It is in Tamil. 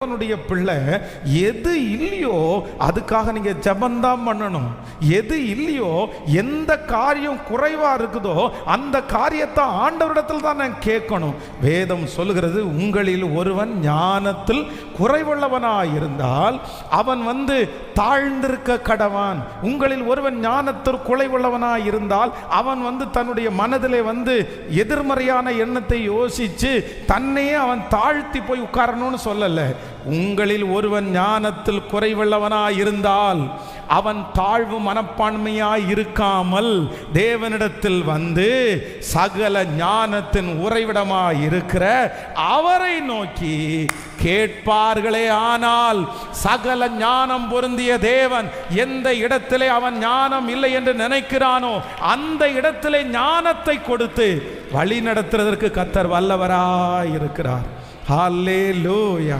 அவனுடைய பிள்ளை எது இல்லையோ அதுக்காக நீங்க ஜெபந்தான் பண்ணணும். எது இல்லையோ, எந்த காரியம் குறைவா இருக்குதோ அந்த காரியத்தை ஆண்டவரிடத்தில் தான் நான் கேட்கணும். வேதம் சொல்லுகிறது, உங்களில் ஒருவன் ஞானத்தில் குறைவுள்ளவனாய் இருந்தால் அவன் தாழ்ந்திருக்க கடவான். உங்களில் ஒருவன் ஞானத்தில் குறைவுள்ளவனாய் இருந்தால் அவன் தன்னுடைய மனதிலே எதிர்மறையான எண்ணத்தை யோசிச்சு தன்னையே அவன் தாழ்த்தி போய் உட்காரணும்னு சொல்லல. உங்களில் ஒருவன் ஞானத்தில் குறைவுள்ளவனாய் இருந்தால் அவன் தாழ்வு மனப்பான்மையாய் இருக்காமல் தேவனிடத்தில் சகல ஞானத்தின் உறைவிடமாய் இருக்கிற அவரை நோக்கி கேட்பார்களே. ஆனால் சகல ஞானம் பொருந்திய தேவன் எந்த இடத்திலே அவன் ஞானம் இல்லை என்று நினைக்கிறானோ அந்த இடத்திலே ஞானத்தை கொடுத்து வழி நடத்துவதற்கு கர்த்தர் வல்லவராய் இருக்கிறார். ஹல்லேலூயா.